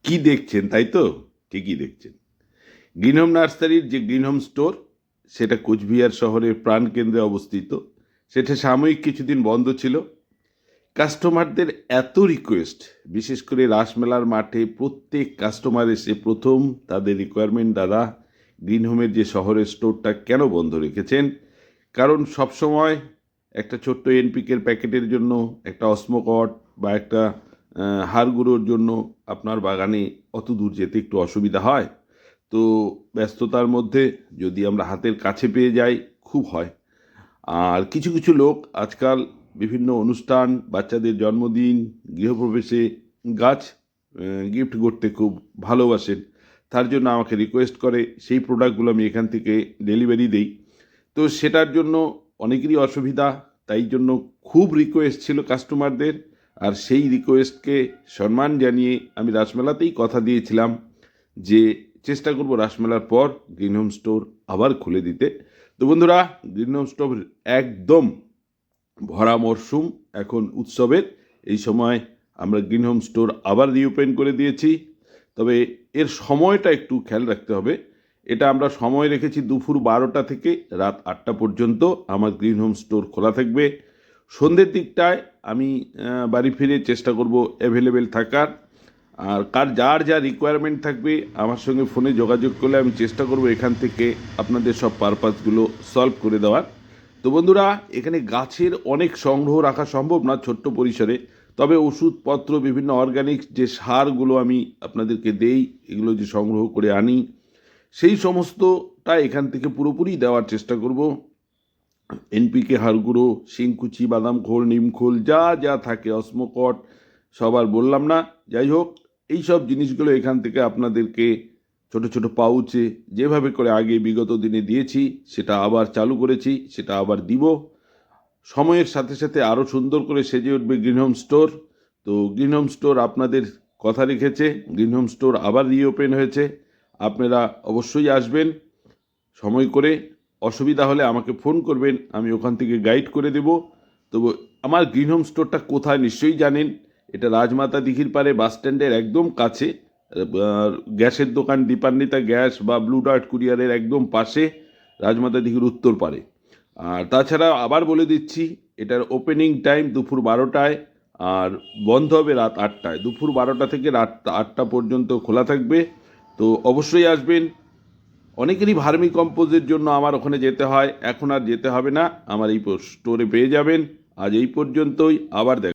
কি দেখছেন, তাই তো? ঠিকই দেখছেন। গ্রিনহোম নার্সারির যে গ্রিনহোম স্টোর, সেটা কোচবিহার শহরের প্রাণকেন্দ্রে অবস্থিত। সেটা সাময়িক কিছুদিন বন্ধ ছিল। কাস্টমারদের এত রিকোয়েস্ট, বিশেষ করে রাসমেলার মাঠে প্রত্যেক কাস্টমার এসে প্রথম তাদের রিকোয়ারমেন্ট, দাদা গ্রিনহোমের যে শহরের স্টোরটা কেন বন্ধ রেখেছেন? কারণ সবসময় একটা ছোট্ট এনপিকের প্যাকেটের জন্য, একটা অসমোকট বা একটা হাড় গুঁড়োর জন্য আপনার বাগানে অত দূর যেতে একটু অসুবিধা হয়। তো ব্যস্ততার মধ্যে যদি আমরা হাতের কাছে পেয়ে যাই, খুব হয়। আর কিছু কিছু লোক আজকাল বিভিন্ন অনুষ্ঠান, বাচ্চাদের জন্মদিন, গৃহপ্রবেশে গাছ গিফট করতে খুব ভালোবাসেন। তার জন্য আমাকে রিকোয়েস্ট করে, সেই প্রোডাক্টগুলো আমি এখান থেকে ডেলিভারি দেই। তো সেটার জন্য অনেকেরই অসুবিধা, তাই জন্য খুব রিকোয়েস্ট ছিল কাস্টমারদের। আর সেই রিকোয়েস্টকে সম্মান জানিয়ে আমি রাসমেলাতেই কথা দিয়েছিলাম যে চেষ্টা করব রাসমেলার পর গ্রিনহোম স্টোর আবার খুলে দিতে। তো বন্ধুরা, গ্রিনহোম স্টোর একদম ভরা মরশুম, এখন উৎসবের এই সময় আমরা গ্রিনহোম স্টোর আবার রিওপেন করে দিয়েছি। তবে এর সময়টা একটু খেয়াল রাখতে হবে। এটা আমরা সময় রেখেছি দুপুর 12টা থেকে রাত 8টা পর্যন্ত আমার গ্রিনহোম স্টোর খোলা থাকবে। সন্ধ্যের দিকটায় আমি বাড়ি ফিরে চেষ্টা করব অ্যাভেলেবেল থাকার। আর যার যা রিকোয়ারমেন্ট থাকবে আমার সঙ্গে ফোনে যোগাযোগ করলে আমি চেষ্টা করব এখান থেকে আপনাদের সব পারপাসগুলো সলভ করে দেওয়ার। তো বন্ধুরা, এখানে গাছের অনেক সংগ্রহ রাখা সম্ভব না ছোট্ট পরিসরে। তবে ওষুধপত্র, বিভিন্ন অর্গানিক যে সারগুলো আমি আপনাদেরকে দেই, এগুলো যে সংগ্রহ করে আনি, সেই সমস্তটা এখান থেকে পুরোপুরি দেওয়ার চেষ্টা করব। এনপিকে, হাড় গুঁড়ো, শিংকুচি, বাদাম খোল, নিম খোল, যা যা থাকে, অসমোকট, সবার বললাম না। যাই হোক, এই সব জিনিসগুলো এখান থেকে আপনাদেরকে ছোট ছোট পাউচে যেভাবে করে আগে বিগত দিনে দিয়েছি, সেটা আবার চালু করেছি, সেটা আবার দিব। সময়ের সাথে সাথে আরও সুন্দর করে সেজে উঠবে গ্রিনহোম স্টোর। তো গ্রিনহোম স্টোর আপনাদের কথা রেখেছে, গ্রিনহোম স্টোর আবার রিওপেন হয়েছে। আপনারা অবশ্যই আসবেন সময় করে। অসুবিধা হলে আমাকে ফোন করবেন, আমি ওখান থেকে গাইড করে দেব। তো আমার গ্রিনহোম স্টোরটা কোথায় নিশ্চয়ই জানেন। এটা রাজমাতা দিঘির পাড়ে বাস স্ট্যান্ডের একদম কাছে। গ্যাসের দোকান দীপান্বিতা গ্যাস বা ব্লু ডার্ট কুরিয়ারের একদম পাশে, রাজমাতা দিঘির উত্তর পারে। আর তাছাড়া আবার বলে দিচ্ছি, এটার ওপেনিং টাইম দুপুর 12টায়, আর বন্ধ হবে রাত 8টায়। দুপুর 12টা থেকে রাত 8টা পর্যন্ত খোলা থাকবে। তো অবশ্যই আসবেন। অনেকেরই ভার্মি কম্পোজের জন্য আমার ওখানে যেতে হয়, এখন আর যেতে হবে না, আমার এই স্টোরে পেয়ে যাবেন। আজ এই পর্যন্তই, আবার দেখা।